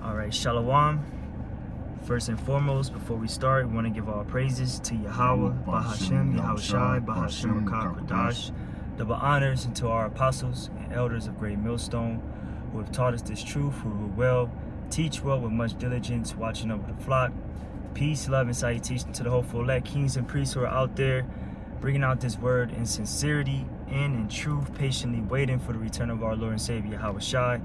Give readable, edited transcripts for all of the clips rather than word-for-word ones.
All right, Shalom. First and foremost, before we start, we want to give all praises to Yahweh, Bahashem, Yahushai, Bahashem, Kodash, double honors unto our apostles and elders of Great Millstone who have taught us this truth, who will well teach well with much diligence, watching over the flock. Peace, love, and salutation to the hopeful elect kings and priests who are out there bringing out this word in sincerity and in truth, patiently waiting for the return of our Lord and Savior, Yahushai.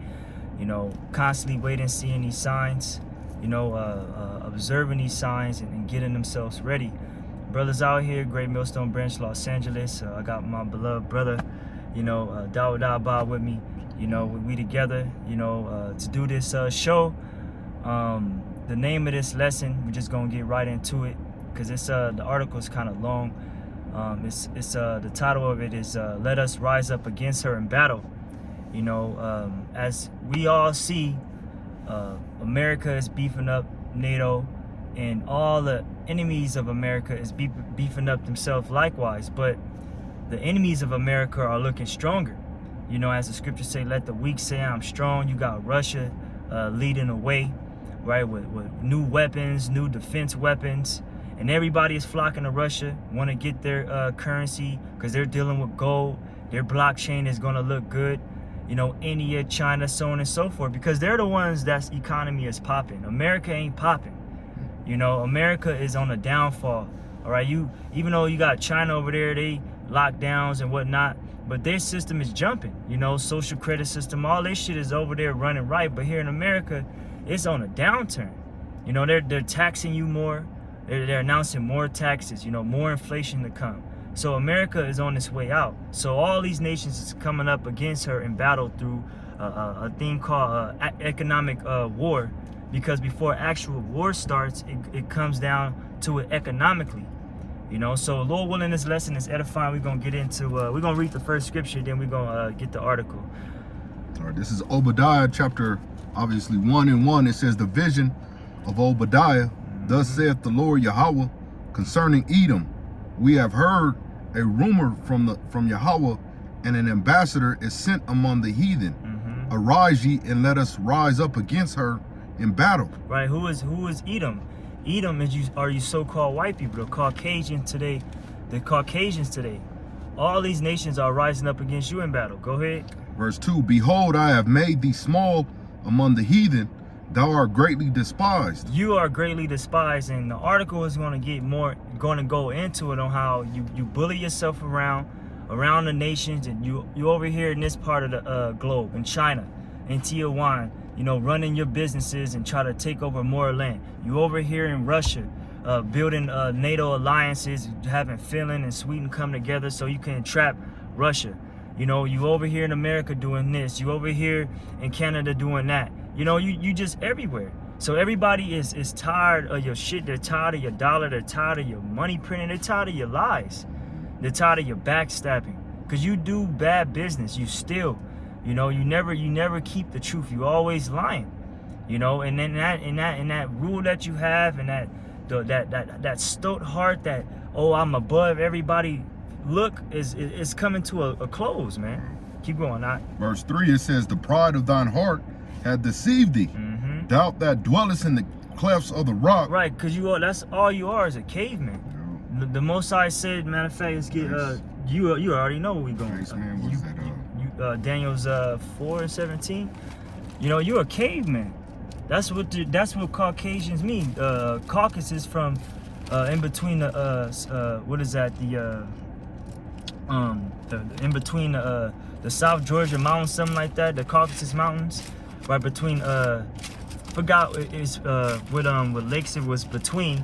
Constantly waiting, seeing these signs, observing these signs and getting themselves ready. Brothers out here, Great Millstone Branch, Los Angeles. I got my beloved brother, Dawud Abba with me. We together, to do this show. The name of this lesson, we're just gonna get right into it because it's the article is kind of long. The title of it is "Let Us Rise Up Against Her in Battle." As we all see, America is beefing up NATO, and all the enemies of America is beefing up themselves likewise. But the enemies of America are looking stronger. As the scriptures say, let the weak say I'm strong. You got Russia leading the way, right, with new weapons, new defense weapons. And everybody is flocking to Russia, want to get their currency because they're dealing with gold. Their blockchain is going to look good. India, China, so on and so forth, because they're the ones that's economy is popping. America ain't popping. America is on a downfall. All right, even though you got China over there, they lockdowns and whatnot, but their system is jumping. Social credit system, all this shit is over there running right. But here in America, it's on a downturn. They're taxing you more. They're announcing more taxes. More inflation to come. So America is on its way out. So all these nations is coming up against her in battle through a thing called economic war, because before actual war starts, it comes down to it economically. So Lord willing, this lesson is edifying. We're gonna get into we're gonna read the first scripture, then we're gonna get the article. All right, this is Obadiah chapter, obviously 1:1. It says, the vision of Obadiah. Thus saith the Lord Yahweh concerning Edom, we have heard a rumor from Yahweh, and an ambassador is sent among the heathen. Arise ye and let us rise up against her in battle. Right, who is Edom? Edom are you so-called white people, the Caucasians today. All these nations are rising up against you in battle. Go ahead. Verse 2, behold, I have made thee small among the heathen, thou art greatly despised. You are greatly despised, and the article is going to go into it on how you bully yourself around the nations, and you over here in this part of the globe, in China, in Taiwan, running your businesses and try to take over more land. You over here in Russia, building NATO alliances, having Finland and Sweden come together so you can trap Russia. You over here in America doing this. You over here in Canada doing that. You just everywhere. So everybody is tired of your shit. They're tired of your dollar. They're tired of your money printing. They're tired of your lies. They're tired of your backstabbing. Because you do bad business. You steal. You never keep the truth. You always lying. And then that rule that you have, and that stoat heart that, oh, I'm above everybody, look, is coming to a close, man. Keep going. Verse 3, it says, the pride of thine heart hath deceived thee. Doubt that dwellest in the clefts of the rock. Right, because that's all you are, is a caveman. Yeah. The Most High said, matter of fact, let's get you already know where we going. Nice, man. What is that? Daniel's 4:17. You're a caveman. That's what Caucasians mean. Caucasus is from in between the what is that, the in between the South Georgia mountains, something like that, the Caucasus Mountains, right between forgot it's what lakes it was between,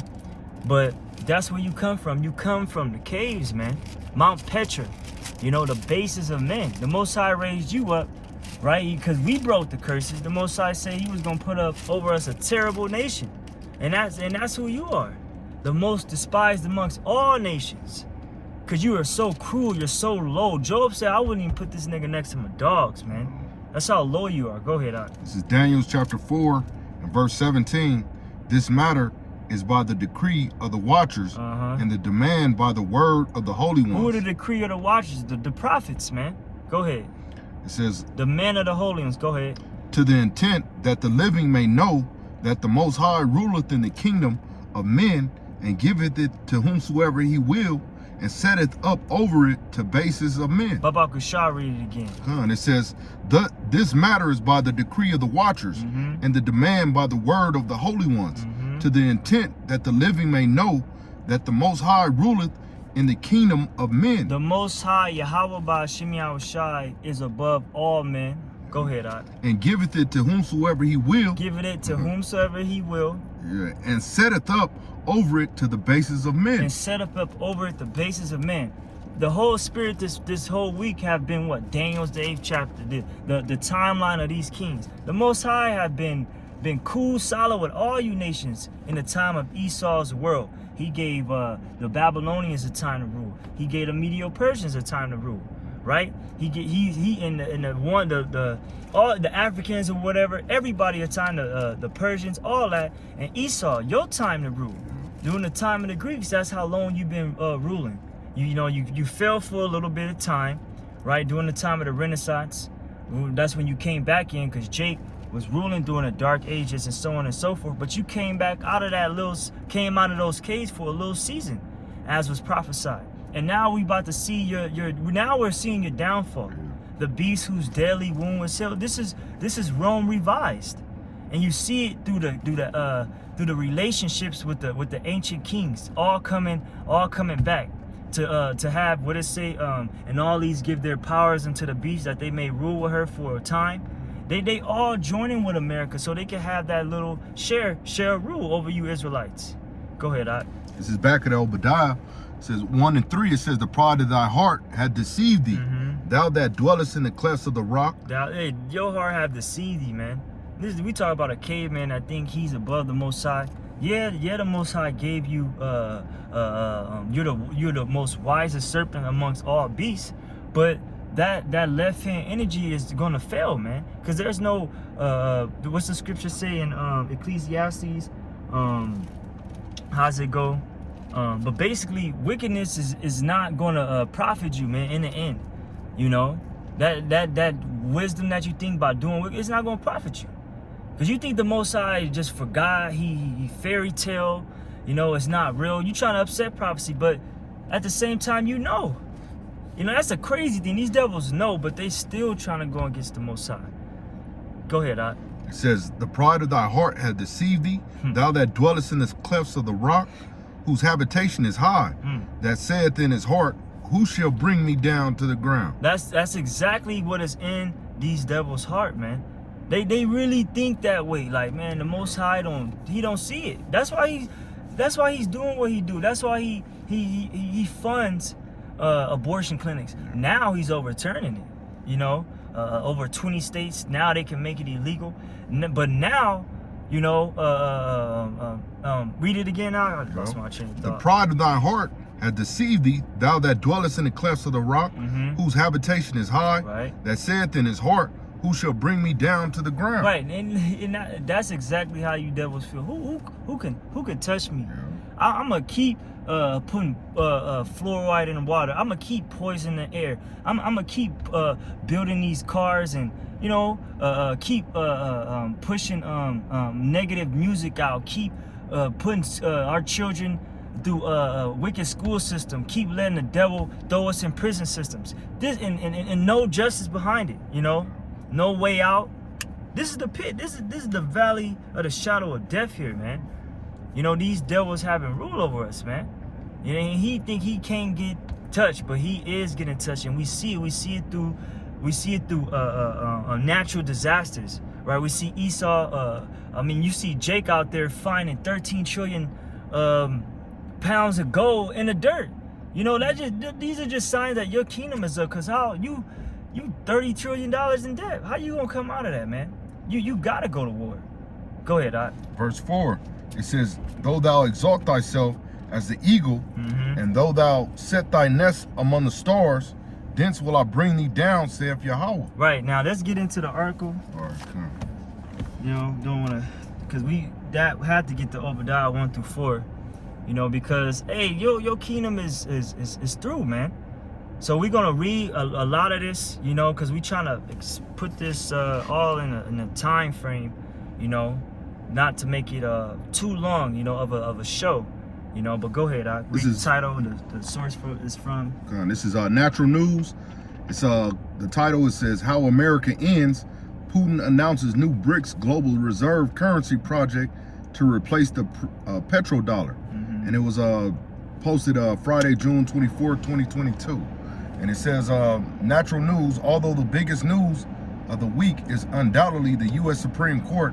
but that's where you come from. You come from the caves, man. Mount Petra, the bases of men. The Most High raised you up, right? Because we broke the curses. The Most High said He was gonna put up over us a terrible nation, and that's who you are, the most despised amongst all nations. Because you are so cruel, you're so low. Job said, I wouldn't even put this nigga next to my dogs, man. That's how low you are. Go ahead, This is Daniel chapter 4 and verse 17. This matter is by the decree of the watchers, and the demand by the word of the holy ones. Who are the decree of the watchers? The prophets, man. Go ahead. It says, the men of the holy ones. Go ahead. to the intent that the living may know that the Most High ruleth in the kingdom of men, and giveth it to whomsoever he will, and setteth up over it to bases of men. Baba Kushah, read it again. And it says, this matter is by the decree of the watchers, and the demand by the word of the holy ones, to the intent that the living may know that the Most High ruleth in the kingdom of men. The Most High, Yahweh Ba'ashim Yahushai, is above all men. Go ahead, Ad. And giveth it to whomsoever he will. Giveth it to whomsoever he will. Yeah, and setteth up over it to the bases of men. And set up over it the bases of men. The whole spirit this whole week have been what? Daniel's the 8th chapter. The timeline of these kings. The Most High have been cool, solid with all you nations in the time of Esau's world. He gave the Babylonians a time to rule. He gave the Medo-Persians a time to rule, right? All the Africans or whatever, everybody a time to the Persians, all that, and Esau, your time to rule. During the time of the Greeks, that's how long you've been ruling. You fell for a little bit of time, right? During the time of the Renaissance, that's when you came back in, because Jake was ruling during the Dark Ages and so on and so forth. But you came back out of came out of those caves for a little season, as was prophesied. And now we about to see now we're seeing your downfall. The beast whose deadly wound was healed. This is Rome revised, and you see it through the relationships with the ancient kings, all coming back to have what it say, and all these give their powers unto the beast, that they may rule with her for a time. They all joining with America so they can have that little share rule over you Israelites. Go ahead, Ad. This is back at Obadiah. It says 1 and 3. It says, the pride of thy heart had deceived thee, thou that dwellest in the clefts of the rock. Your heart have deceived thee, man. We talk about a caveman that think he's above the Most High. Yeah, the Most High gave you you're the most wisest serpent amongst all beasts, but that left hand energy is gonna fail, man. Because there's no what's the scripture say in Ecclesiastes? How's it go? But basically, wickedness is not gonna profit you, man. In the end, that wisdom that you think about doing wicked, it's not gonna profit you. Because you think the Most High just forgot, he fairy tale, it's not real. You trying to upset prophecy, but at the same time, that's a crazy thing. These devils know, but they still trying to go against the Most High. Go ahead, Ad. It says, the pride of thy heart hath deceived thee, thou that dwellest in the clefts of the rock, whose habitation is high, that saith in his heart, who shall bring me down to the ground? That's exactly what is in these devils' heart, man. They really think that way. Like, man, the Most High don't see it. That's why he's doing what he do. That's why he funds abortion clinics. Now he's overturning it. Over 20 states now they can make it illegal. But now, read it again now. That's my chain of thought. The pride of thy heart hath deceived thee, thou that dwellest in the clefts of the rock, whose habitation is high, that saith in his heart, who shall bring me down to the ground? Right, and that's exactly how you devils feel. Who can touch me? I'm gonna keep putting fluoride in the water. I'm gonna keep poisoning the air. I'm gonna keep building these cars and keep pushing negative music out. Keep putting our children through a wicked school system. Keep letting the devil throw us in prison systems. This and no justice behind it. No way out. This is the pit. This is the valley of the shadow of death here, man. These devils having rule over us, man. He think he can't get touched, but he is getting touched, and we see it through natural disasters, right? We see Esau. You see Jake out there finding 13 trillion pounds of gold in the dirt. These are just signs that your kingdom is up. Cause how you $30 trillion in debt? How you gonna come out of that, man? You gotta go to war. Go ahead, Ad. Verse 4. It says, though thou exalt thyself as the eagle, and though thou set thy nest among the stars, thence will I bring thee down, saith Yahweh. Right, now let's get into the article. All right, come. Don't want to, because we had to get to Obadiah 1 through 4, because hey, your kingdom is through, man. So we're gonna read a lot of this, you know, because we trying to put this all in a time frame, you know, not to make it too long, you know, of a show, you know. But go ahead, read the title and the source is from. This is Natural News. It's the title. It says How America Ends. Putin announces new BRICS global reserve currency project to replace the petrodollar, and it was posted Friday, June 24, 2022. And it says, Natural News, although the biggest news of the week is undoubtedly the U.S. Supreme Court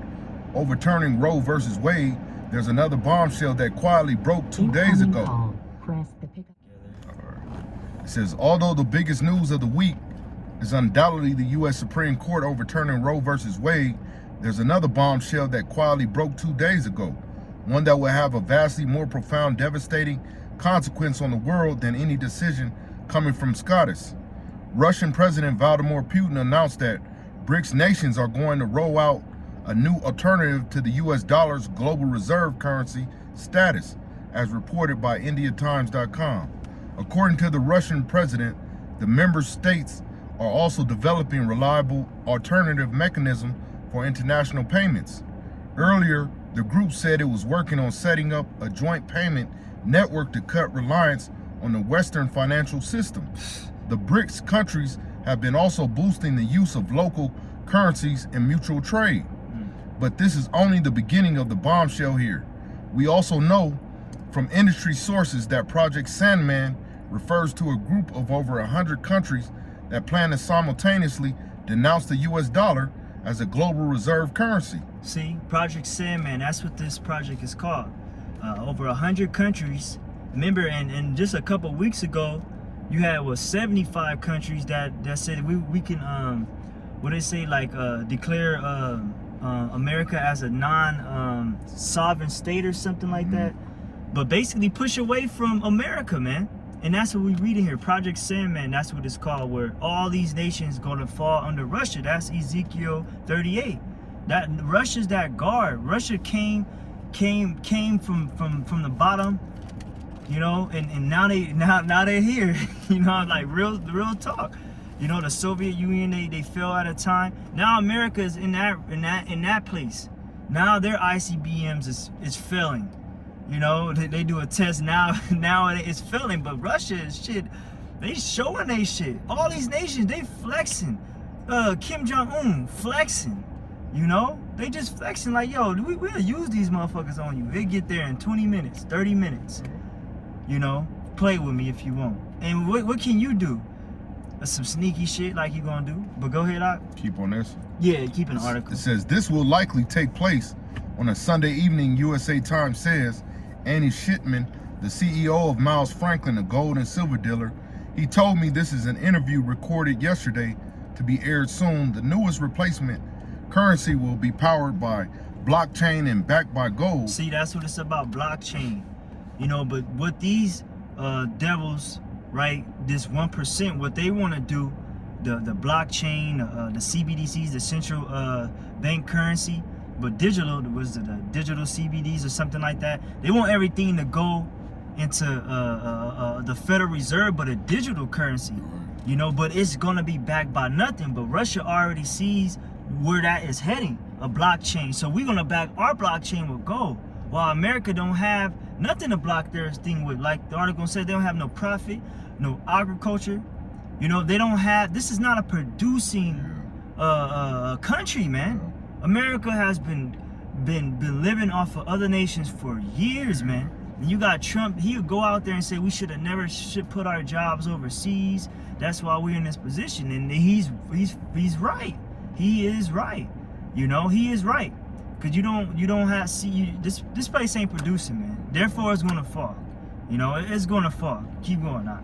overturning Roe versus Wade, there's another bombshell that quietly broke 2 days ago. It says, although the biggest news of the week is undoubtedly the U.S. Supreme Court overturning Roe versus Wade, there's another bombshell that quietly broke 2 days ago, one that will have a vastly more profound, devastating consequence on the world than any decision coming from Scottish. Russian President Vladimir Putin announced that BRICS nations are going to roll out a new alternative to the U.S. dollar's global reserve currency status, as reported by IndiaTimes.com. According to the Russian president, the member states are also developing reliable alternative mechanism for international payments. Earlier, the group said it was working on setting up a joint payment network to cut reliance on the Western financial system. The BRICS countries have been also boosting the use of local currencies in mutual trade. But this is only the beginning of the bombshell here. We also know from industry sources that Project Sandman refers to a group of over 100 countries that plan to simultaneously denounce the US dollar as a global reserve currency. See, Project Sandman, that's what this project is called. Over 100 countries. Remember, and just a couple weeks ago, you had 75 countries that said we can what they say, like declare America as a non-sovereign state or something like that. But basically push away from America, man. And that's what we read in here. Project Sandman, that's what it's called, where all these nations gonna fall under Russia. That's Ezekiel 38. That Russia's that guard. Russia came from the bottom, you know, and now they're here. You know, like real talk. You know, the Soviet Union, they fell at a time. Now America is in that place. Now their ICBMs is failing. You know, they do a test now it's failing, but Russia is shit. They showing they shit. All these nations, they flexing. Kim Jong-un flexing. You know, they just flexing like, yo, we'll use these motherfuckers on you. They get there in 20 minutes, 30 minutes. You know, play with me if you want. And what can you do? Some sneaky shit like you gonna do. But go ahead, keep on this. Yeah, keep an article. It says this will likely take place on a Sunday evening. USA Times says Andy Shipman, the CEO of Miles Franklin, a gold and silver dealer, he told me this is an interview recorded yesterday to be aired soon. The newest replacement currency will be powered by blockchain and backed by gold. See, that's what it's about, blockchain. You know, but what these devils, right, this 1%, what they want to do, the blockchain, the CBDCs, the central bank currency, but digital, was the digital CBDs or something like that. They want everything to go into the Federal Reserve, but a digital currency, you know, but it's gonna be backed by nothing. But Russia already sees where that is heading, a blockchain. So we're gonna back our blockchain with gold, while America don't have nothing to block their thing with. Like the article said, they don't have no profit, no agriculture. You know, they don't have, this is not a producing country, man. America has been living off of other nations for years, man. And you got Trump, he would go out there and say we should put our jobs overseas. That's why we're in this position. And he's right. He is right. You know, he is right. Cause you don't have this place ain't producing, man. Therefore it's gonna fall. You know, it's gonna fall. Keep going on.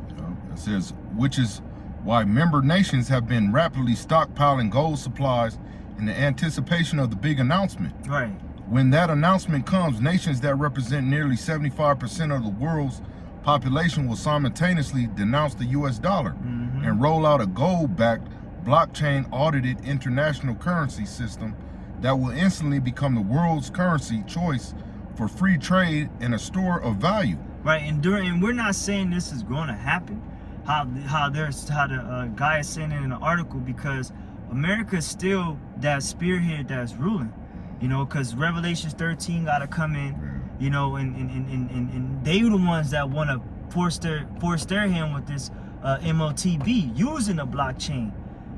It says, which is why member nations have been rapidly stockpiling gold supplies in the anticipation of the big announcement. Right. When that announcement comes, nations that represent nearly 75% of the world's population will simultaneously denounce the US dollar and roll out a gold-backed, blockchain audited international currency system that will instantly become the world's currency choice for free trade and a store of value. Right, and we're not saying this is going to happen. how the guy is saying it in the article, because America is still that spearhead that's ruling, you know, because Revelations 13 got to come in, you know, and they the ones that want to force their hand with this MOTB, using the blockchain,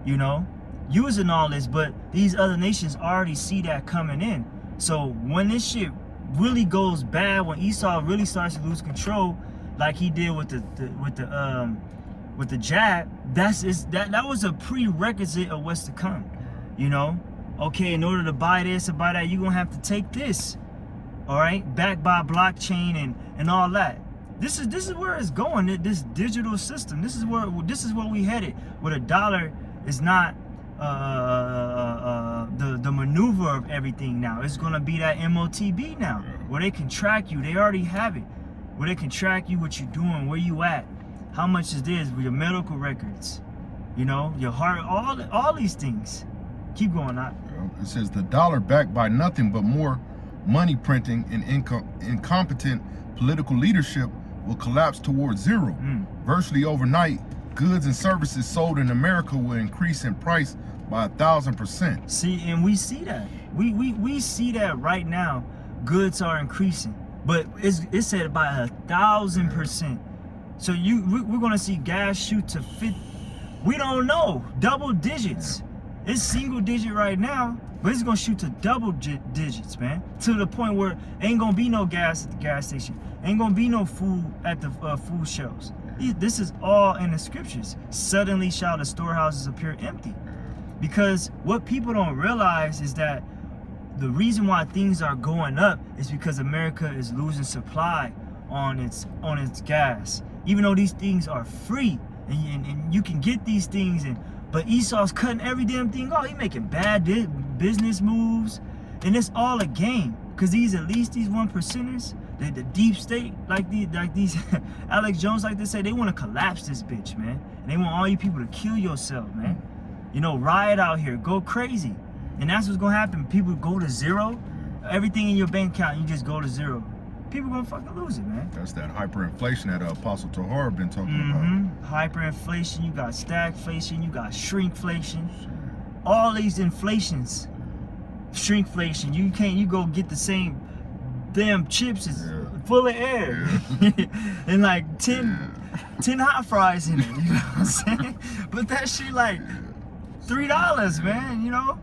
you know, using all this. But these other nations already see that coming in. So when this shit really goes bad, when Esau really starts to lose control, like he did with the jab, that was a prerequisite of what's to come, you know. Okay, in order to buy this or buy that, you're gonna have to take this, all right, backed by blockchain and all that. This is where it's going. This digital system. This is where we headed. Where the dollar is not the maneuver of everything now. It's gonna be that MOTB now, where they can track you. They already have it. Where they can track you, what you're doing, where you at, how much is this, with your medical records, you know, your heart, all these things. Keep going on. It says the dollar, backed by nothing but more money printing and incompetent political leadership, will collapse towards zero. Virtually overnight, goods and services sold in America will increase in price by 1,000%. See, and we see that. We see that right now. Goods are increasing, but it's said by 1,000%. So we're gonna see gas shoot to 50. We don't know, double digits. It's single digit right now, but it's gonna shoot to double digits, man. To the point where ain't gonna be no gas at the gas station, ain't gonna be no food at the food shelves. This is all in the scriptures. Suddenly shall the storehouses appear empty. Because what people don't realize is that the reason why things are going up is because America is losing supply on its gas. Even though these things are free and you can get these things, but Esau's cutting every damn thing off. He making bad business moves, and it's all a game. Cause at least these 1%ers, the deep state, like these Alex Jones like to say, they want to collapse this bitch, man. And they want all you people to kill yourself, man. You know, riot out here, go crazy. And that's what's gonna happen. People go to zero. Everything in your bank account, you just go to zero. People gonna fucking lose it, man. That's that hyperinflation that Apostle Tahar been talking about. Hyperinflation, you got stagflation, you got shrinkflation. All these inflations. Shrinkflation, you go get the same damn chips is full of air. And like 10 hot fries in it, you know what I'm saying? But that shit like $3, man, you know?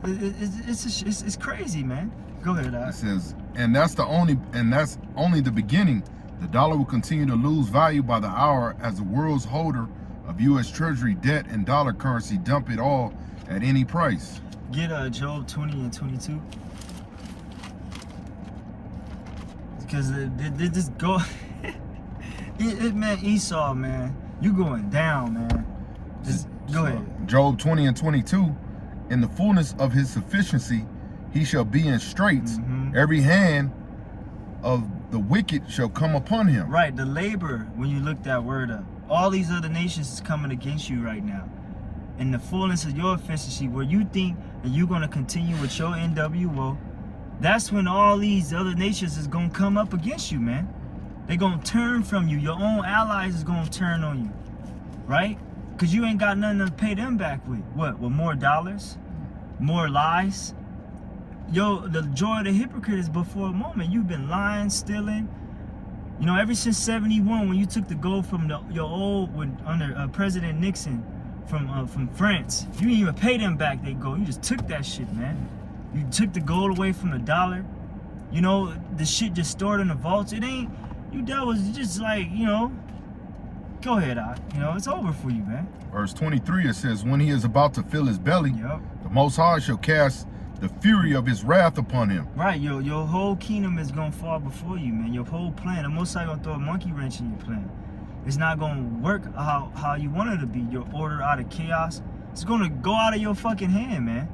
It's crazy, man. Go ahead, Al. It says, and that's only the beginning. The dollar will continue to lose value by the hour as the world's holder of U.S. Treasury debt and dollar currency dump it all at any price. Get Job 20 and 22. Because they just go. Man, Esau, man, you going down, man. Just go ahead. Job 20 and 22. In the fullness of his sufficiency, he shall be in straits. Every hand of the wicked shall come upon him. Right, the labor, when you look that word up, all these other nations is coming against you right now. In the fullness of your efficiency, where you think that you're going to continue with your NWO, that's when all these other nations is going to come up against you, man. They're going to turn from you. Your own allies is going to turn on you, right? Because you ain't got nothing to pay them back with. What? With more dollars? More lies? Yo, the joy of the hypocrite is before a moment. You've been lying, stealing. You know, ever since 71, when you took the gold from your old, under President Nixon from France, you didn't even pay them back their gold. You just took that shit, man. You took the gold away from the dollar. You know, the shit just stored in the vaults. It ain't, you devils, just like, you know, go ahead, you know, it's over for you, man. Verse 23, it says, when he is about to fill his belly, the Most High shall cast the fury of his wrath upon him. Right, your whole kingdom is gonna fall before you, man. Your whole plan, the Most High gonna throw a monkey wrench in your plan. It's not gonna work how you want it to be. Your order out of chaos, it's gonna go out of your fucking hand, man.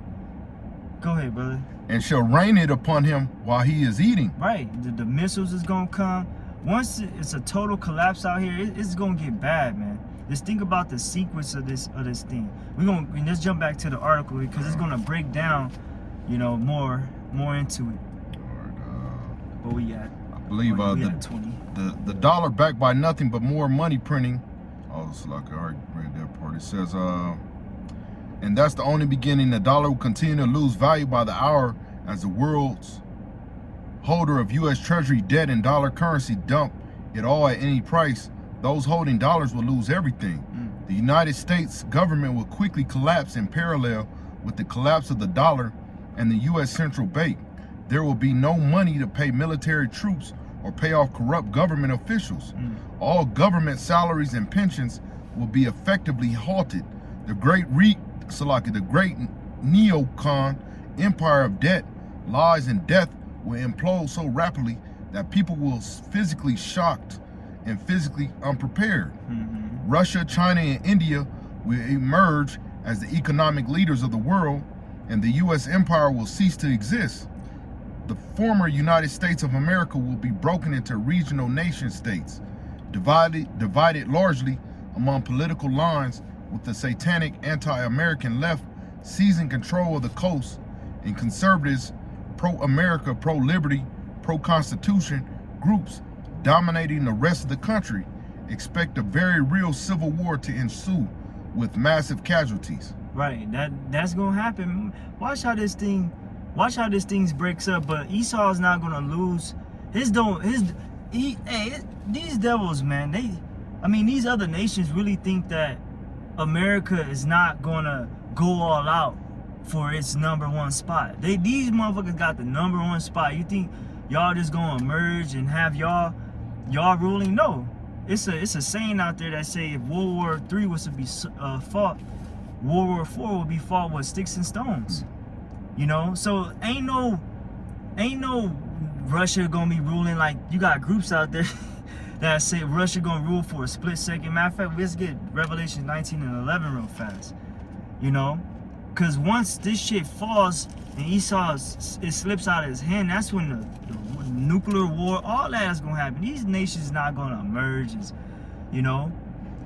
Go ahead, brother. And shall rain it upon him while he is eating. Right, the missiles is gonna come. Once it's a total collapse out here, it's gonna get bad, man. Just think about the sequence of this thing. Let's jump back to the article because it's gonna break down, you know, more into it. But we at, I believe we at 20. The dollar, backed by nothing but more money printing, Oh, it's like I already read that part. It says, and that's the only beginning. The dollar will continue to lose value by the hour as the world's holder of U.S. Treasury debt and dollar currency dump it all at any price. Those holding dollars will lose everything. The United States government will quickly collapse in parallel with the collapse of the dollar and the U.S. central bank. There will be no money to pay military troops or pay off corrupt government officials. All government salaries and pensions will be effectively halted. The great neocon empire of debt, lies, and death will implode so rapidly that people will physically shocked and physically unprepared. Russia, China, and India will emerge as the economic leaders of the world, and the U.S. empire will cease to exist. The former United States of America will be broken into regional nation states, divided largely among political lines, with the satanic anti-American left seizing control of the coast, and conservatives, pro-America, pro-liberty, pro-constitution groups dominating the rest of the country. Expect a very real civil war to ensue with massive casualties. Right, that's gonna happen. Watch how this thing breaks up. But Esau's not gonna lose. These devils, man. These other nations really think that America is not gonna go all out for its #1 spot. These motherfuckers got the #1 spot. You think y'all just gonna emerge and have y'all ruling? No. It's a saying out there that say if World War III was to be fought, World War IV would be fought with sticks and stones. You know, so ain't no Russia gonna be ruling. Like, you got groups out there that say Russia gonna rule for a split second. Matter of fact, let's get Revelation 19 and 11 real fast. You know, because once this shit falls and Esau it slips out of his hand, that's when the nuclear war, all that is gonna happen. These nations not gonna emerge, you know,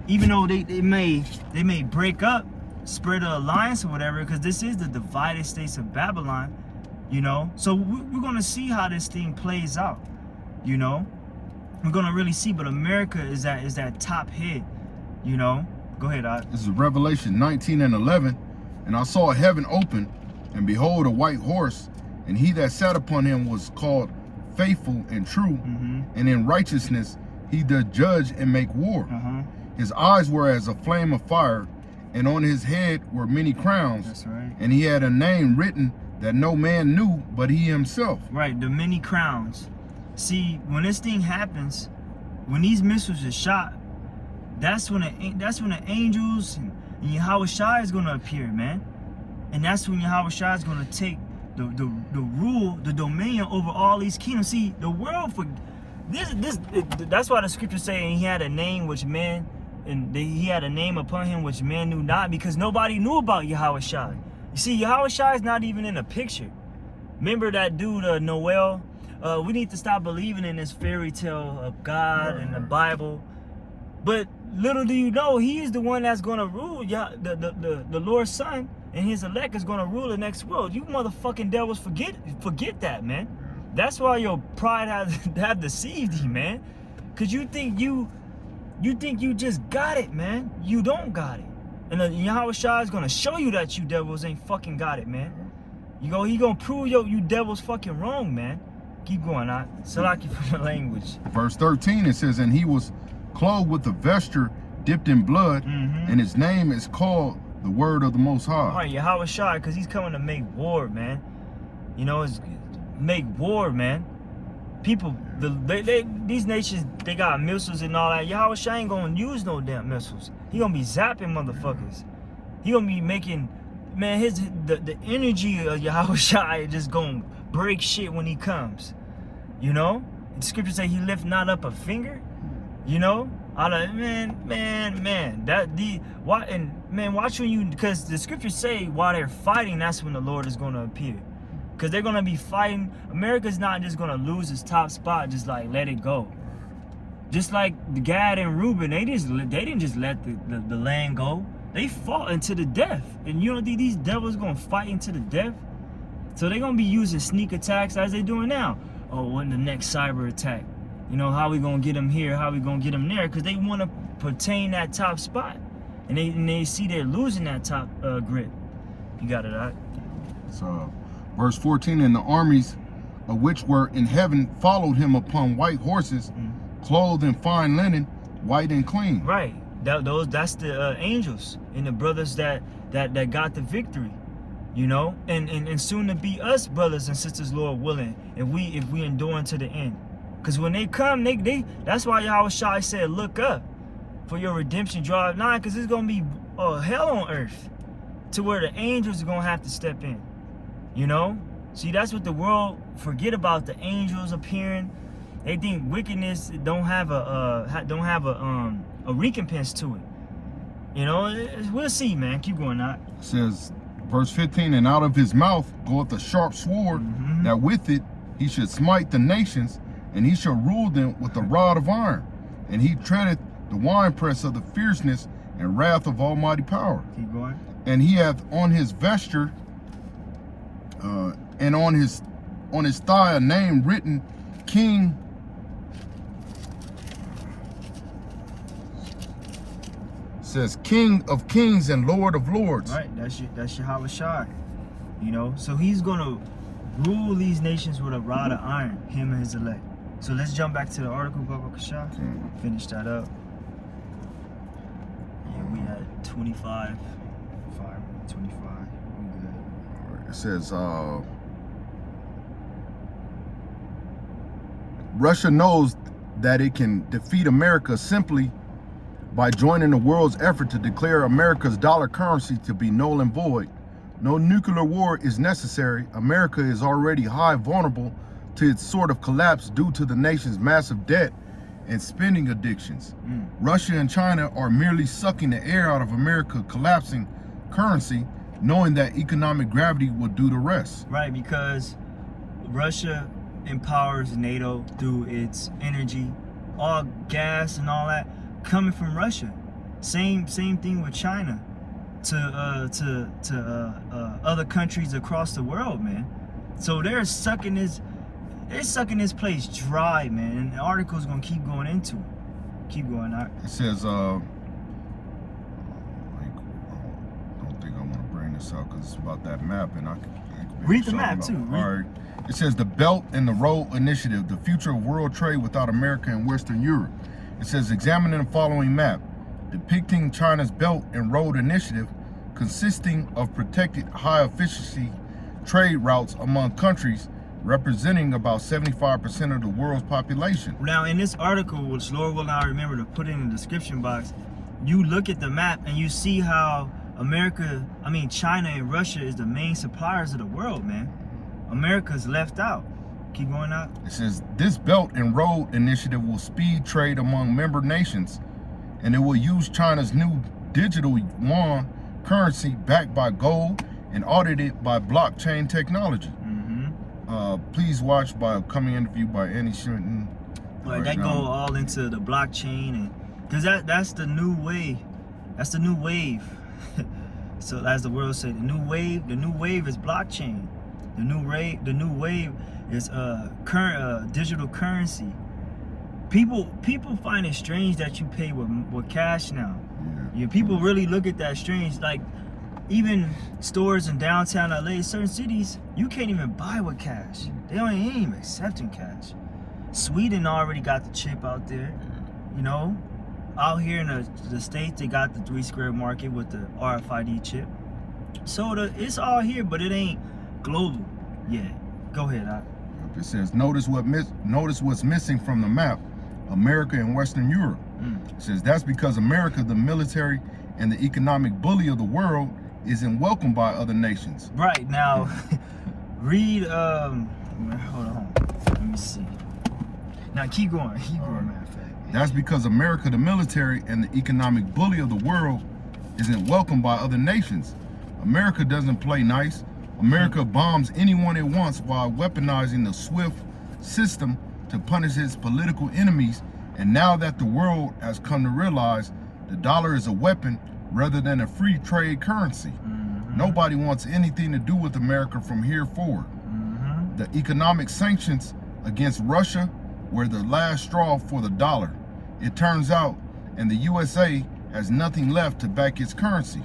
even though they may break up, spread an alliance or whatever, because this is the divided states of Babylon, you know. So we're gonna see how this thing plays out, you know. We're gonna really see. But America is that top head, you know. Go ahead, This is Revelation 19 and 11. And I saw heaven open, and behold, a white horse, and he that sat upon him was called Faithful and True, and in righteousness he doth judge and make war. His eyes were as a flame of fire, and on his head were many crowns. That's right. And he had a name written that no man knew but he himself. Right, the many crowns. See, when this thing happens, when these missiles are shot, that's when the angels and Yahweh Shai is gonna appear, man. And that's when Yahweh Shai is gonna take the rule, the dominion over all these kingdoms. See, the world for that's why the scriptures say he had a name which man, and he had a name upon him which man knew not, because nobody knew about Yahweh Shai. You see, Yahweh Shai is not even in the picture. Remember that dude, Noel? We need to stop believing in this fairy tale of God and the Bible. But little do you know, he is the one that's going to rule. The Lord's son and his elect is going to rule the next world. You motherfucking devils forget that, man. That's why your pride have deceived you, man. Because you think you just got it, man. You don't got it. And Yahweh Shai is going to show you that you devils ain't fucking got it, man. He going to prove you devils fucking wrong, man. Keep going, Salaki for the language. Verse 13, it says, and he was clothed with a vesture dipped in blood, and his name is called the Word of the Most High. All right, Yahweh Shai, because he's coming to make war, man. You know, make war, man. People, these nations, they got missiles and all that. Yahweh Shai ain't gonna use no damn missiles. He gonna be zapping motherfuckers. He gonna be making, man, the energy of Yahweh Shai just gonna break shit when he comes. You know? The scripture say he lift not up a finger. You know, watch when you, because the scriptures say while they're fighting, that's when the Lord is going to appear, because they're going to be fighting. America's not just going to lose its top spot, just like let it go. Just like the Gad and Reuben, they didn't just let the land go. They fought into the death, and you don't think these devils going to fight into the death? So they're going to be using sneak attacks as they're doing now. Oh, when the next cyber attack. You know, how we gonna get them here? How we gonna get them there? Because they want to pertain that top spot, and they see they're losing that top grip. You got it, right? So, verse 14, and the armies of which were in heaven followed him upon white horses, clothed in fine linen, white and clean. Right. That's the angels and the brothers that got the victory. You know, and soon to be us, brothers and sisters, Lord willing, if we endure to the end. Because when they come, they that's why Yahushua said, look up, for your redemption draweth nigh, because it's gonna be hell on earth, to where the angels are gonna have to step in. You know, see, that's what the world forget about, the angels appearing. They think wickedness don't have a recompense to it. You know, we'll see, man. Keep going out. It says, verse 15, and out of his mouth goeth a sharp sword, that with it he should smite the nations, and he shall rule them with a rod of iron, and he treadeth the winepress of the fierceness and wrath of almighty power. Keep going. And he hath on his vesture and on his thigh a name written, King. Says King of Kings and Lord of Lords. Right, that's Yahushua. You know, so he's gonna rule these nations with a rod of iron, him and his elect. So let's jump back to the article, Baba Kasha. Finish that up. Yeah, we had 25. 25. We good. It says Russia knows that it can defeat America simply by joining the world's effort to declare America's dollar currency to be null and void. No nuclear war is necessary. America is already high vulnerable to its sort of collapse due to the nation's massive debt and spending addictions. Russia and China are merely sucking the air out of America's collapsing currency, knowing that economic gravity will do the rest. Right, because Russia empowers NATO through its energy, all gas and all that coming from Russia. Same thing with China to other countries across the world, man. So they're sucking this place dry, man. And the article's gonna keep going into it. Keep going out. It says I don't think I want to bring this out because it's about that map, and I can read the map too. All right. It says the Belt and the Road Initiative, the future of world trade without America and Western Europe. It says examining the following map, depicting China's Belt and Road Initiative, consisting of protected high efficiency trade routes among countries representing about 75% of the world's population. Now in this article, which Lord will now remember to put in the description box, you look at the map and you see how China and Russia is the main suppliers of the world, man. America's left out. Keep going out. It says this Belt and Road Initiative will speed trade among member nations, and it will use China's new digital yuan currency backed by gold and audited by blockchain technology. Please watch by upcoming interview by Annie Shinton. Like that go all into the blockchain, and because that's the new way. That's the new wave. So as the world said, the new wave is blockchain. The new wave is current digital currency. People find it strange that you pay with cash now. Yeah, people really look at that strange. Like even stores in downtown LA, certain cities, you can't even buy with cash. They ain't even accepting cash. Sweden already got the chip out there. You know, out here in the States, they got the 3 square market with the RFID chip. So it's all here, but it ain't global yet. Go ahead. It says, notice what's missing from the map, America and Western Europe. It says that's because America, the military and the economic bully of the world, isn't welcomed by other nations. Right, now, read, hold on, let me see. Now keep going, matter of fact. That's because America, the military and the economic bully of the world, isn't welcomed by other nations. America doesn't play nice. America bombs anyone it wants while weaponizing the SWIFT system to punish its political enemies. And now that the world has come to realize the dollar is a weapon rather than a free trade currency, nobody wants anything to do with America from here forward. The economic sanctions against Russia, were the last straw for the dollar. It turns out, and the USA has nothing left to back its currency.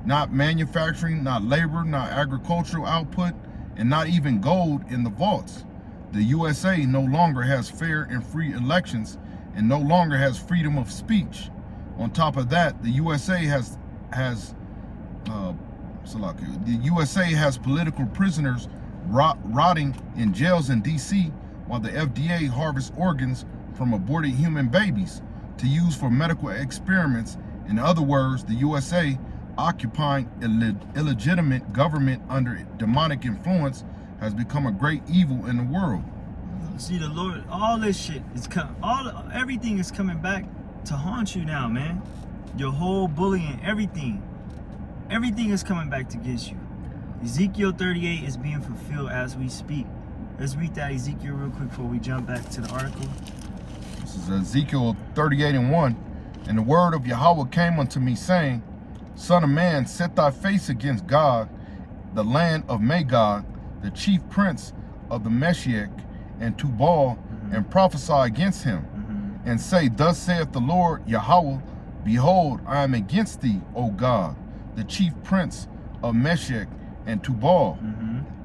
Not manufacturing, not labor, not agricultural output, and not even gold in the vaults. The USA no longer has fair and free elections and no longer has freedom of speech. On top of that, the USA has political prisoners rotting in jails in DC, while the FDA harvests organs from aborted human babies to use for medical experiments. In other words, the USA, occupying illegitimate government under demonic influence, has become a great evil in the world. See, the Lord, all this shit is everything is coming back to haunt you now, man. Your whole bullying, everything is coming back to get you. Ezekiel 38 is being fulfilled as we speak. Let's read that Ezekiel real quick before we jump back to the article. This is Ezekiel 38:1. And the word of Yahweh came unto me, saying, Son of man, set thy face against God, the land of Magog, the chief prince of the Meshech, and Tubal, and prophesy against him, and say, Thus saith the Lord Yahweh, Behold, I am against thee, O God, the chief prince of Meshech and Tubal,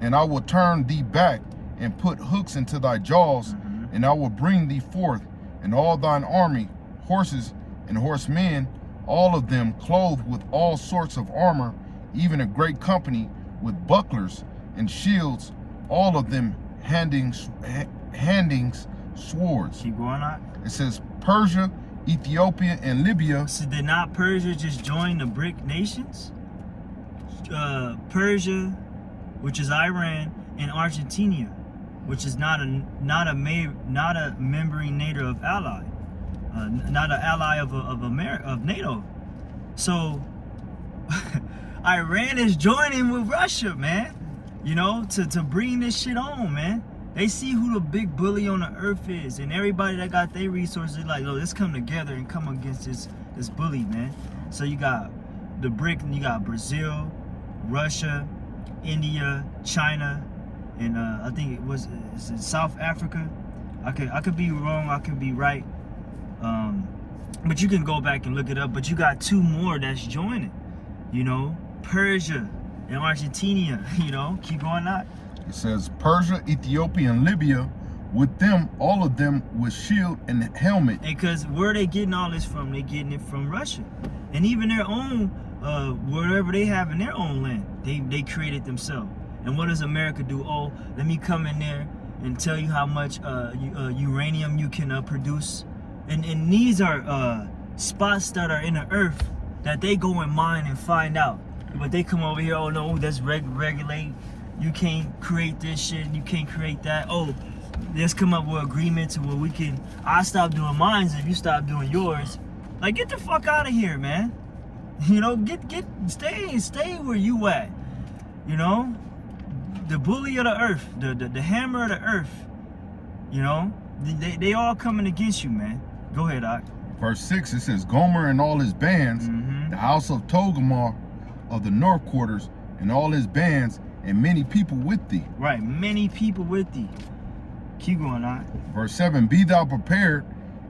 and I will turn thee back and put hooks into thy jaws, and I will bring thee forth, and all thine army, horses and horsemen, all of them clothed with all sorts of armor, even a great company with bucklers and shields, all of them handing swords. Keep going on. It says Persia, Ethiopia, and Libya. So did not Persia just join the BRIC nations? Persia, which is Iran, and Argentina, which is not a membering NATO of ally, not an ally of NATO. So Iran is joining with Russia, man. You know, to bring this shit on, man. They see who the big bully on the earth is, and everybody that got their resources, like, oh, let's come together and come against this bully, man. So you got the BRIC, you got Brazil, Russia, India, China, and I think is it South Africa. I could be wrong, I could be right. But you can go back and look it up. But you got two more that's joining. You know, Persia and Argentina. You know, keep going on. It says Persia, Ethiopia, and Libya, with them, all of them with shield and helmet. And because where are they getting all this from? They getting it from Russia, and even their own, wherever they have in their own land, they created themselves. And what does America do? Oh, let me come in there and tell you how much uranium you can produce. And these are spots that are in the earth that they go and mine and find out. But they come over here, oh no, that's regulate. You can't create this shit, you can't create that. Oh, let's come up with agreements where we can, I stop doing mine if you stop doing yours. Like, get the fuck out of here, man. You know, stay where you at. You know? The bully of the earth, the hammer of the earth, you know, they all coming against you, man. Go ahead, Doc. Verse 6, it says, Gomer and all his bands, the house of Togarmah of the north quarters, and all his bands, and many people with thee. Right, many people with thee. Keep going on. Verse 7, Be thou prepared,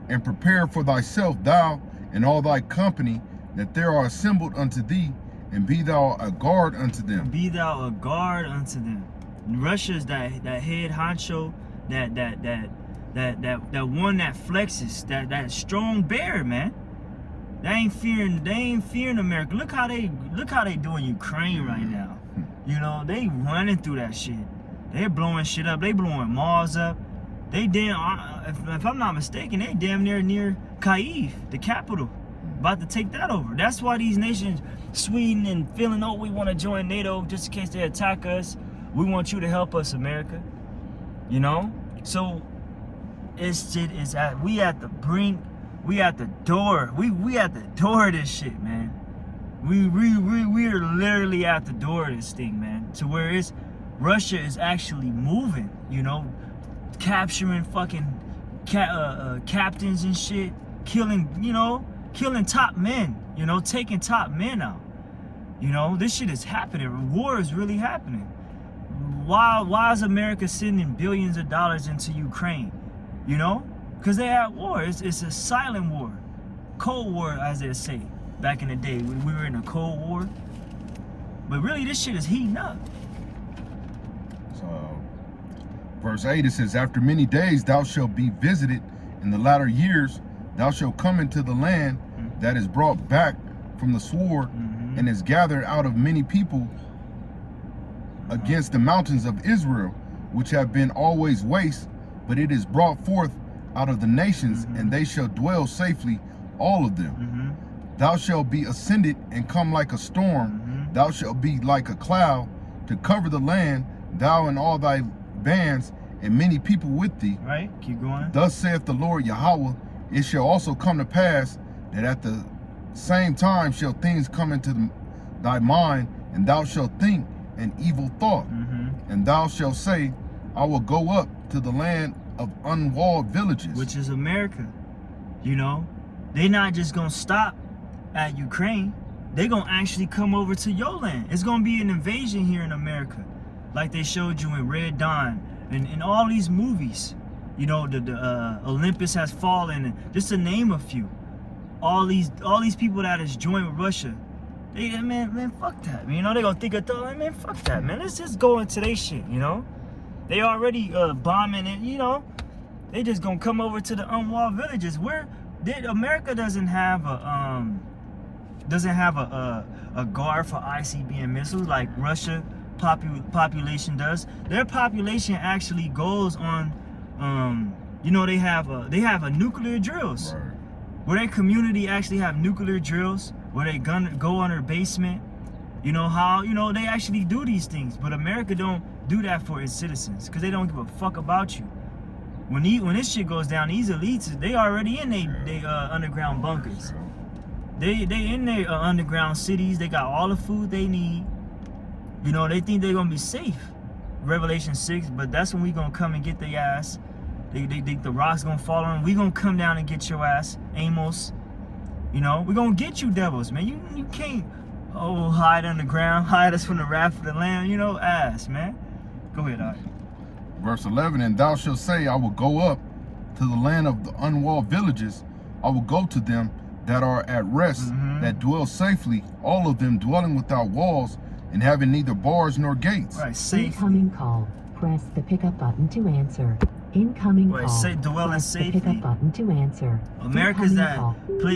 and prepare for thyself, thou and all thy company, that there are assembled unto thee, and be thou a guard unto them. Be thou a guard unto them. Russia's that head honcho, that one that flexes, that strong bear, man. They ain't fearing America. Look how they doing Ukraine right now. You know, they running through that shit. They're blowing shit up. They blowing malls up. They if I'm not mistaken, they damn near Kyiv, the capital, about to take that over. That's why these nations, Sweden and Finland, oh, we want to join NATO just in case they attack us. We want you to help us, America. You know? So we at the brink, we at the door. We at the door of this shit, man. We are literally at the door of this thing, man. To where Russia is actually moving, you know, capturing fucking captains and shit, killing top men, you know, taking top men out. You know, this shit is happening. War is really happening. Why is America sending billions of dollars into Ukraine? You know, Because they had war. It's a silent war. Cold War, as they say. Back in the day, when we were in a Cold War. But really, this shit is heating up. So, verse 8, it says, after many days thou shalt be visited in the latter years, thou shalt come into the land that is brought back from the sword and is gathered out of many people against the mountains of Israel, which have been always waste, but it is brought forth out of the nations, and they shall dwell safely, all of them. Thou shalt be ascended and come like a storm. Thou shalt be like a cloud to cover the land, thou and all thy bands, and many people with thee. Right, keep going. Thus saith the Lord Yahweh, it shall also come to pass that at the same time shall things come into thy mind, and thou shalt think an evil thought. And thou shalt say, I will go up to the land of unwalled villages. Which is America. You know, they're not just gonna stop at Ukraine. They're gonna actually come over to your land. It's gonna be an invasion here in America, like they showed you in Red Dawn and in all these movies. You know, the Olympus has fallen, and just to name a few. All these people that is joined with Russia, they man, fuck that. You know, they gonna think of thought, man, fuck that, man. Let's just go into their shit. You know, they already bombing it. You know, they just gonna come over to the unwalled villages where America doesn't have a guard for ICBM missiles like Russia population does. Their population actually goes on. You know, they have a nuclear drills. Right. Where their community actually have nuclear drills, where they go under basement. You know how, you know, they actually do these things. But America don't do that for its citizens, because they don't give a fuck about you. When this shit goes down, these elites, they already in they underground bunkers. They in their underground cities. They got all the food they need. You know, they think they're gonna be safe. Revelation 6, but that's when we gonna come and get their ass. They think the rock's gonna fall on them. We gonna come down and get your ass, Amos. You know, we gonna get you devils, man. You can't hide underground, hide us from the wrath of the Lamb. You know, ass, man. Go ahead, Doc. Verse 11, and thou shalt say, I will go up to the land of the unwalled villages. I will go to them that are at rest, that dwell safely, all of them dwelling without walls and having neither bars nor gates. Right, safe. Incoming call. Press the pickup button to answer. Incoming Right, call. say dwelling Press the safely. pickup button to answer. America's Incoming call.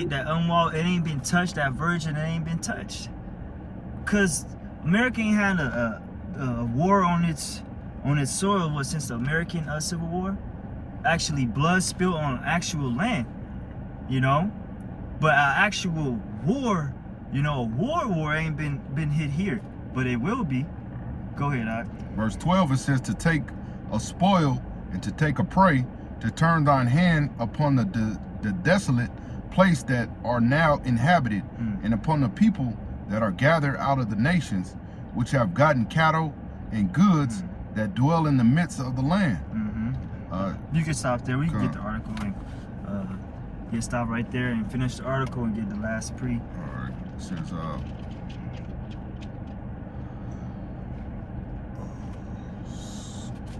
that unwalled, it ain't been touched, that virgin, it ain't been touched. Cause America ain't had a war on its soil since the American Civil War. Actually, blood spilled on actual land, you know. But an actual war, you know, a war ain't been hit here, but it will be. Go ahead, Doc. Verse 12, it says to take a spoil and to take a prey, to turn thine hand upon the desolate place that are now inhabited, and upon the people that are gathered out of the nations, which have gotten cattle and goods that dwell in the midst of the land. You can stop there. We can get the article and get stop right there and finish the article and get the last pre. All right.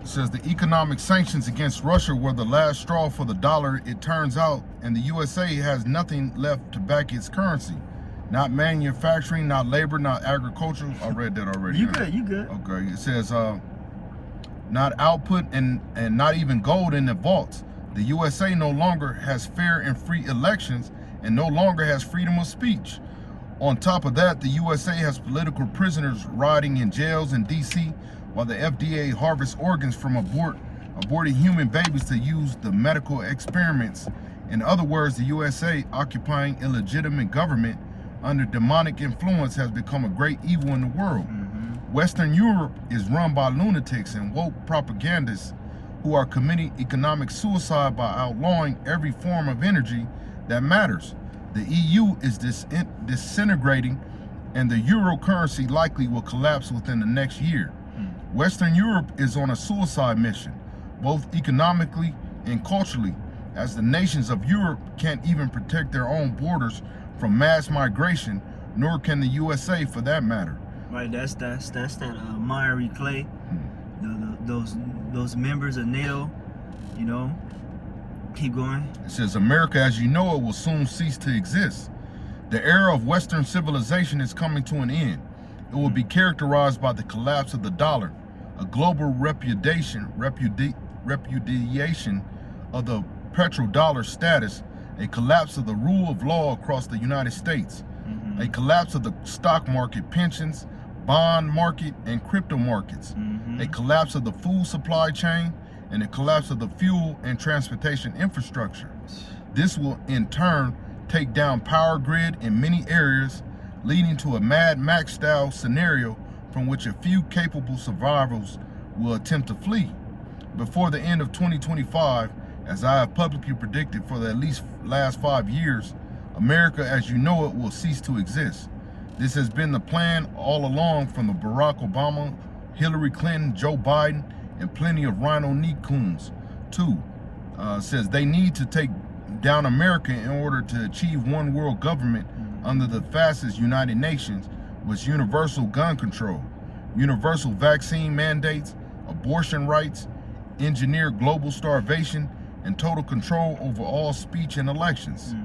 It says the economic sanctions against Russia were the last straw for the dollar, it turns out, and the USA has nothing left to back its currency. Not manufacturing, not labor, not agriculture. I read that already. You good. Okay. It says not output and not even gold in the vaults. The USA no longer has fair and free elections and no longer has freedom of speech. On top of that, the USA has political prisoners rotting in jails in DC, while the FDA harvests organs from aborted human babies to use the medical experiments. In other words, the USA, occupying illegitimate government under demonic influence, has become a great evil in the world. Western Europe is run by lunatics and woke propagandists who are committing economic suicide by outlawing every form of energy that matters. The EU is disintegrating, and the euro currency likely will collapse within the next year. Western Europe is on a suicide mission, both economically and culturally, as the nations of Europe can't even protect their own borders from mass migration, nor can the USA for that matter. Right, that's that miry clay. Those members of NATO, you know, Keep going. It says, America as you know it will soon cease to exist. The era of Western civilization is coming to an end. It will be characterized by the collapse of the dollar, a global repudiation of the petrodollar status, a collapse of the rule of law across the United States, a collapse of the stock market, pensions, bond market, and crypto markets, a collapse of the food supply chain, and a collapse of the fuel and transportation infrastructure. This will in turn take down power grid in many areas, leading to a Mad Max style scenario from which a few capable survivors will attempt to flee. Before the end of 2025, as I have publicly predicted for the at least last 5 years, America as you know it will cease to exist. This has been the plan all along from the Barack Obama, Hillary Clinton, Joe Biden, and plenty of Rhino Coons too. Says they need to take down America in order to achieve one world government under the fastest United Nations with universal gun control, universal vaccine mandates, abortion rights, engineer global starvation, and total control over all speech and elections.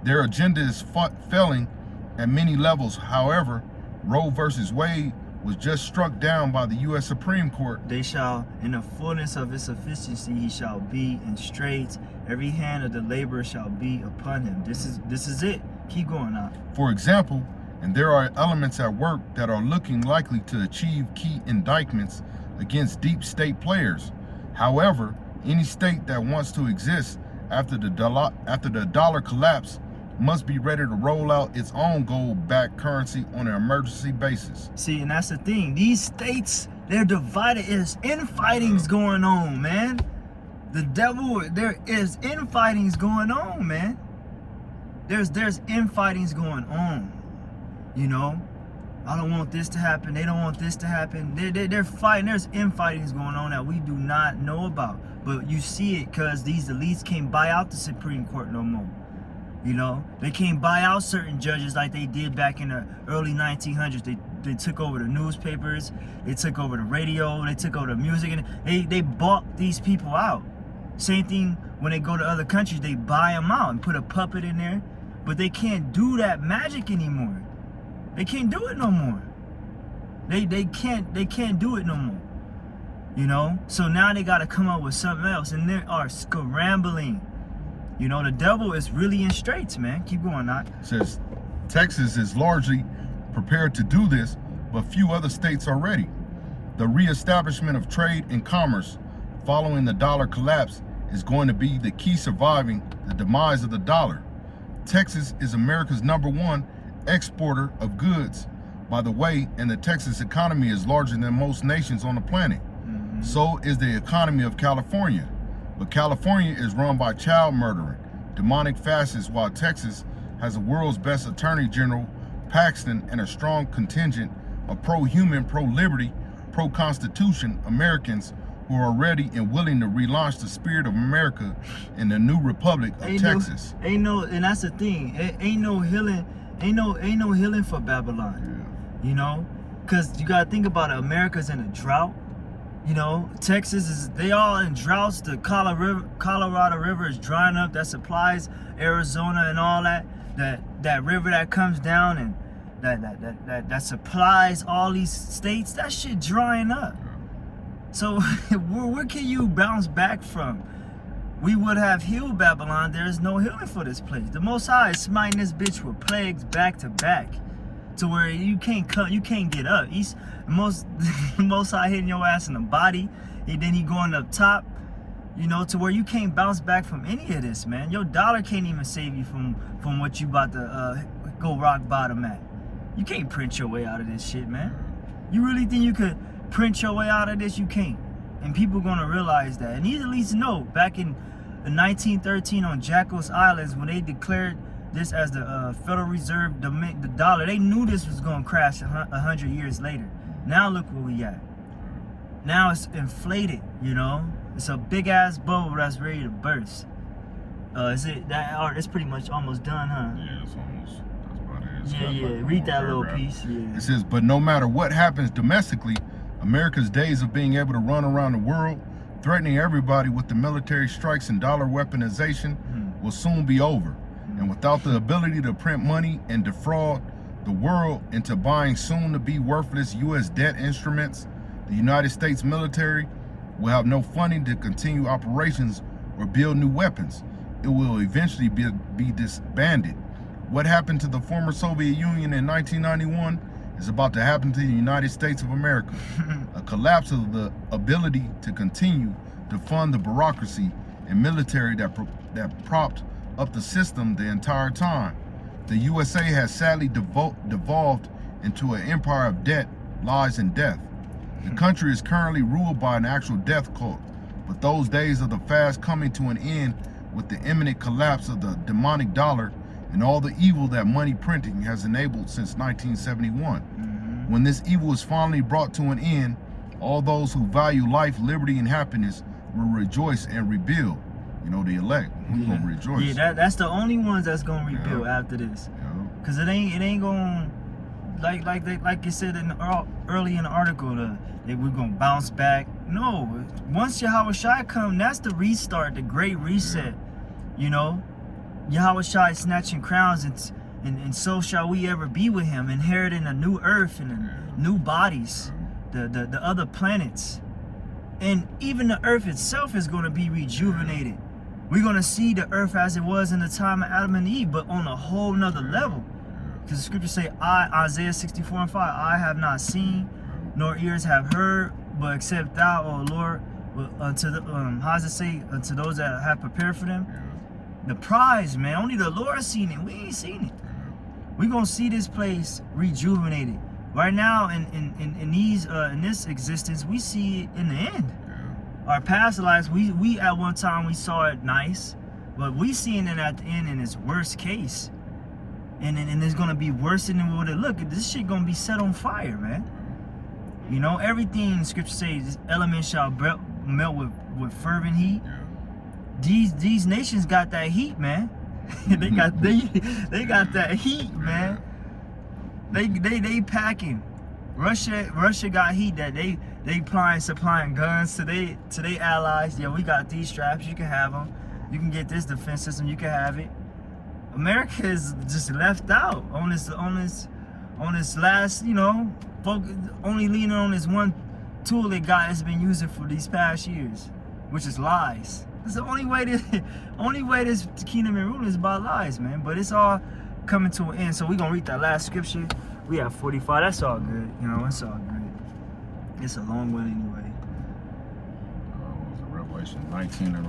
Their agenda is failing at many levels. However, Roe versus Wade was just struck down by the U.S. Supreme Court. They shall, in the fullness of his sufficiency, he shall be in straits. Every hand of the laborer shall be upon him. This is it. Keep going on. For example, and there are elements at work that are looking likely to achieve key indictments against deep state players. However, any state that wants to exist after the dollar collapse must be ready to roll out its own gold-backed currency on an emergency basis. See, and that's the thing. These states, they're divided. There's infightings going on, man. The devil, there is infightings going on, man. There's infightings going on. You know, I don't want this to happen. They don't want this to happen. They're fighting. There's infightings going on that we do not know about. But you see it because these elites can't buy out the Supreme Court no more. You know, they can't buy out certain judges like they did back in the early 1900s. They took over the newspapers, they took over the radio, they took over the music, and they bought these people out. Same thing when they go to other countries, they buy them out and put a puppet in there. But they can't do that magic anymore. They can't do it no more. They can't do it no more. You know? So now they gotta come up with something else, and they are scrambling. You know, the devil is really in straits, man. Keep going, Knock. Says Texas is largely prepared to do this, but few other states are ready. The reestablishment of trade and commerce following the dollar collapse is going to be the key surviving the demise of the dollar. Texas is America's #1 exporter of goods, by the way, and the Texas economy is larger than most nations on the planet. So is the economy of California. But California is run by child murdering, demonic fascists, while Texas has the world's best Attorney General, Paxton, and a strong contingent of pro-human, pro-liberty, pro-constitution Americans who are ready and willing to relaunch the spirit of America in the new republic of Texas. And that's the thing. Ain't no healing for Babylon. Yeah. You know, because you gotta think about it. America's in a drought. You know, Texas they all in droughts. The Colorado River is drying up. That supplies Arizona and all that. That river that comes down and that supplies all these states. That shit drying up. So where can you bounce back from? We would have healed Babylon. There is no healing for this place. The Most High is smiting this bitch with plagues back to back, to where you can't get up. He's most High hitting your ass in the body, and then he going up top, you know, to where you can't bounce back from any of this, man. Your dollar can't even save you from what you about to go rock bottom at. You can't print your way out of this shit, man. You really think you could print your way out of this? You can't. And people gonna realize that. And these elites know back in 1913 on Jackal's Islands, when they declared this as the Federal Reserve, the dollar, they knew this was gonna crash 100 years later. Now look where we at. Now it's inflated, you know. It's a big ass bubble that's ready to burst. It's pretty much almost done, huh? Yeah, it's almost. That's about it. It's Yeah. Read that little piece. Yeah. It says, but no matter what happens domestically, America's days of being able to run around the world Threatening everybody with the military strikes and dollar weaponization will soon be over. And without the ability to print money and defraud the world into buying soon-to-be worthless U.S. debt instruments, the United States military will have no funding to continue operations or build new weapons. It will eventually be disbanded. What happened to the former Soviet Union in 1991 is about to happen to the United States of America. A collapse of the ability to continue to fund the bureaucracy and military that propped up the system the entire time. The USA has sadly devolved into an empire of debt, lies, and death. The country is currently ruled by an actual death cult, but those days are fast coming to an end with the imminent collapse of the demonic dollar and all the evil that money printing has enabled since 1971. When this evil is finally brought to an end, all those who value life, liberty, and happiness will rejoice and rebuild. You know, the elect, who's gonna rejoice? Yeah, that's the only ones that's gonna rebuild after this. Cause it ain't gonna like you said early in the article that we're gonna bounce back. No, once Yahweh Shai come, that's the restart, the great reset. You know, Yahweh Shai snatching crowns, and so shall we ever be with him, inheriting a new earth and new bodies, the other planets, and even the earth itself is going to be rejuvenated. We're going to see the earth as it was in the time of Adam and Eve, but on a whole nother level. Because the scriptures say, Isaiah 64:5, I have not seen, nor ears have heard, but except thou, O Lord, unto the how does it say, unto those that have prepared for them? The prize, man, only the Lord seen it. We ain't seen it. We're gonna see this place rejuvenated. Right now, in this existence, we see it in the end. Our past lives, we at one time we saw it nice, but we seeing it at the end in its worst case. And it's gonna be worse than what it look. This shit gonna be set on fire, man. You know, everything Scripture says, elements shall melt with fervent heat. These nations got that heat, man. they got that heat, man. They packing. Russia got heat that they supplying guns to they allies. Yeah, we got these straps. You can have them. You can get this defense system. You can have it. America is just left out on this last, you know, only leaning on this one tool that God has been using for these past years, which is lies. It's the only way this kingdom and rule is by lies, man. But it's all coming to an end. So we're gonna read that last scripture. We have 45. That's all good. You know, it's all good. It's a long one anyway. Was it Revelation 19 and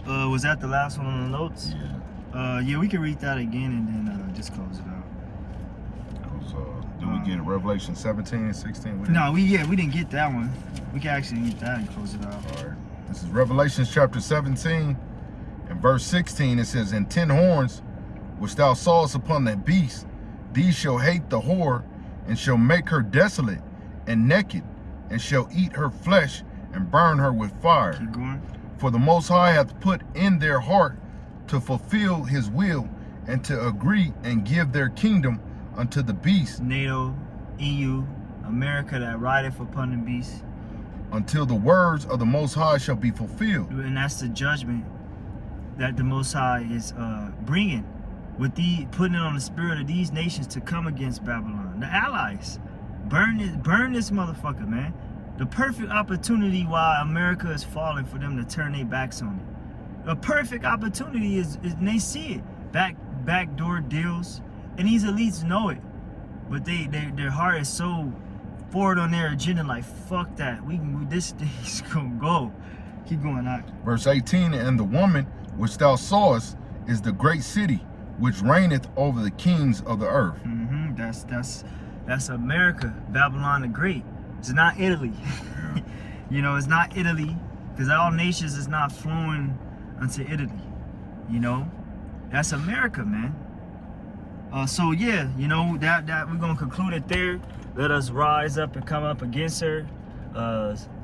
11? Was that the last one on the notes? Yeah. Yeah, we can read that again and then just close it out. Did we get Revelation 17 and 16? No, we didn't get that one. We can actually read that and close it out. All right. This is Revelation chapter 17 and verse 16. It says, and 10 horns which thou sawest upon that beast, these shall hate the whore, and shall make her desolate and naked, and shall eat her flesh and burn her with fire. Keep going. For the Most High hath put in their heart to fulfill his will, and to agree and give their kingdom unto the beast. NATO, EU, America that rideth upon the beast. Until the words of the Most High shall be fulfilled. And that's the judgment that the Most High is bringing, with putting it on the spirit of these nations to come against Babylon. The allies, burn this motherfucker, man. The perfect opportunity while America is falling for them to turn their backs on it. A perfect opportunity is and they see it. Backdoor deals, and these elites know it, but their heart is so forward on their agenda, like fuck that. This thing's gonna go. Keep going out. Verse 18, and the woman which thou sawest is the great city, which reigneth over the kings of the earth. That's America, Babylon the Great. It's not Italy. Yeah. You know, it's not Italy, because all nations is not flowing unto Italy. You know, that's America, man. So yeah, you know, that we're gonna conclude it there. Let us rise up and come up against her.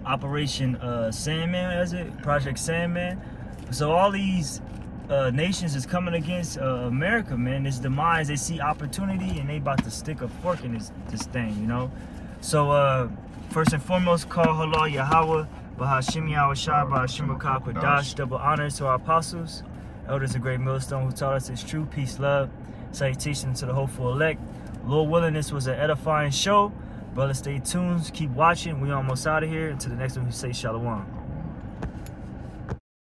Operation Sandman, is it? Project Sandman. So all these nations is coming against America, man. This demise, they see opportunity and they about to stick a fork in this thing, you know. So first and foremost, call Halal Yahweh. Bahashim Yahushua, Bahashim Kwadash. Double honors to our apostles, elders of Great Millstone, who taught us its true peace, love, salutation to the hopeful elect. Lord willing, this was an edifying show. Brother, stay tuned. Keep watching. We almost out of here. Until the next one, we say shalom.